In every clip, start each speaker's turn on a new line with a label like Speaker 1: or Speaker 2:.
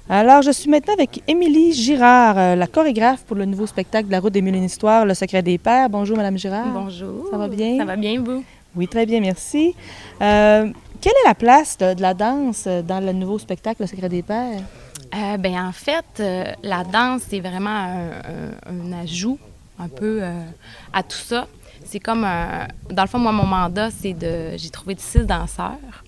Speaker 1: Alors, je suis maintenant avec Émilie Girard, la chorégraphe pour le nouveau spectacle de la Route des Mille et une Histoires, Le Secret des Pères. Bonjour, Madame Girard.
Speaker 2: Bonjour.
Speaker 1: Ça va bien?
Speaker 2: Ça va bien, vous?
Speaker 1: Oui, très bien, merci. Quelle est la place de la danse dans le nouveau spectacle, Le Secret des Pères?
Speaker 2: En fait, la danse, c'est vraiment un ajout un peu à tout ça. C'est comme, dans le fond, moi, mon mandat, j'ai trouvé 6 danseurs.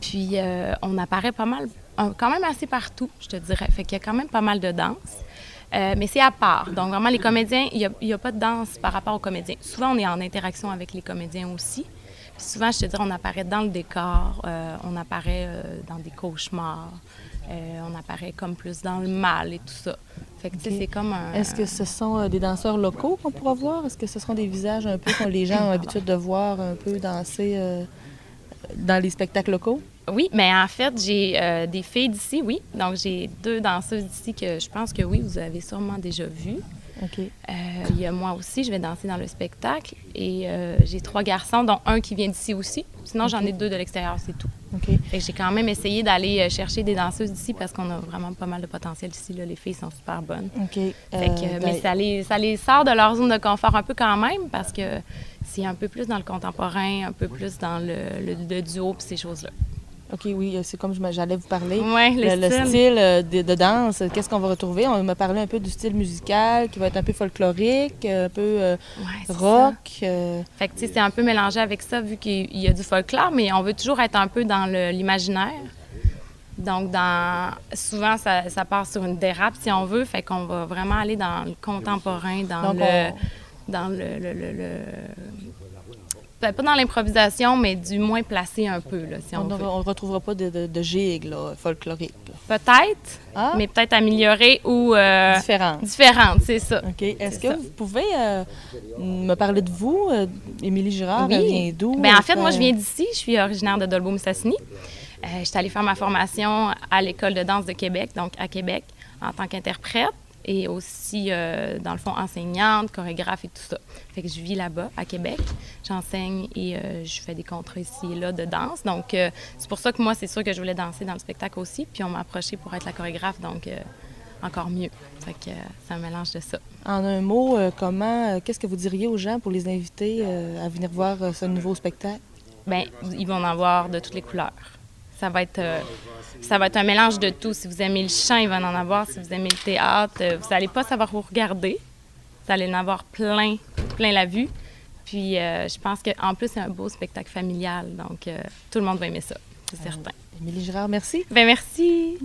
Speaker 2: Puis, on apparaît pas mal, quand même assez partout, je te dirais. Fait qu'il y a quand même pas mal de danse. Mais c'est à part. Donc, vraiment, les comédiens, il n'y a pas de danse par rapport aux comédiens. Souvent, on est en interaction avec les comédiens aussi. Puis souvent, je te dirais, on apparaît dans le décor, on apparaît dans des cauchemars, on apparaît comme plus dans le mal et tout ça. Fait que, tu sais, c'est comme un...
Speaker 1: Est-ce que ce sont des danseurs locaux qu'on pourra voir? Est-ce que ce seront des visages un peu que les gens ont l'habitude de voir un peu danser dans les spectacles locaux?
Speaker 2: Oui, mais en fait, j'ai des filles d'ici, oui. Donc, j'ai 2 danseuses d'ici que je pense que oui, vous avez sûrement déjà vues.
Speaker 1: OK.
Speaker 2: Il y a moi aussi, je vais danser dans le spectacle. Et j'ai 3 garçons, dont un qui vient d'ici aussi. Sinon, j'en ai 2 de l'extérieur, c'est tout.
Speaker 1: OK.
Speaker 2: Fait que j'ai quand même essayé d'aller chercher des danseuses d'ici parce qu'on a vraiment pas mal de potentiel ici. Là. Les filles sont super bonnes.
Speaker 1: OK.
Speaker 2: Fait que, mais ça les sort de leur zone de confort un peu quand même parce que c'est un peu plus dans le contemporain, un peu plus dans le duo et ces choses-là.
Speaker 1: OK, oui, c'est comme j'allais vous parler.
Speaker 2: Oui,
Speaker 1: le style de danse, qu'est-ce qu'on va retrouver? On m'a parlé un peu du style musical qui va être un peu folklorique, un peu rock.
Speaker 2: Fait que, tu sais, c'est un peu mélangé avec ça vu qu'il y a du folklore, mais on veut toujours être un peu dans l'imaginaire. Donc, souvent, ça part sur une dérape, si on veut. Fait qu'on va vraiment aller dans le contemporain, pas dans l'improvisation, mais du moins placé un peu, là, si on veut.
Speaker 1: On ne retrouvera pas de gigue là, folklorique.
Speaker 2: Peut-être, mais peut-être améliorée ou... Différente, c'est ça.
Speaker 1: OK. Est-ce que vous pouvez me parler de vous? Émilie Girard,
Speaker 2: oui.
Speaker 1: Elle vient d'où?
Speaker 2: En fait, moi, je viens d'ici. Je suis originaire de Dolbeau-Mistassini. Je suis allée faire ma formation à l'École de danse de Québec, donc à Québec, en tant qu'interprète. Et aussi, dans le fond, enseignante, chorégraphe et tout ça. Fait que je vis là-bas, à Québec. J'enseigne et je fais des contrats ici et là de danse. Donc, c'est pour ça que moi, c'est sûr que je voulais danser dans le spectacle aussi. Puis on m'a approchée pour être la chorégraphe, donc encore mieux. Fait que c'est un mélange de ça.
Speaker 1: En un mot, qu'est-ce que vous diriez aux gens pour les inviter à venir voir ce nouveau spectacle?
Speaker 2: Bien, ils vont en avoir de toutes les couleurs. Ça va être un mélange de tout. Si vous aimez le chant, il va en avoir. Si vous aimez le théâtre, vous n'allez pas savoir où regarder. Vous allez en avoir plein la vue. Puis je pense qu'en plus, c'est un beau spectacle familial. Donc, tout le monde va aimer ça, c'est certain.
Speaker 1: Émilie Girard, merci.
Speaker 2: Bien, merci.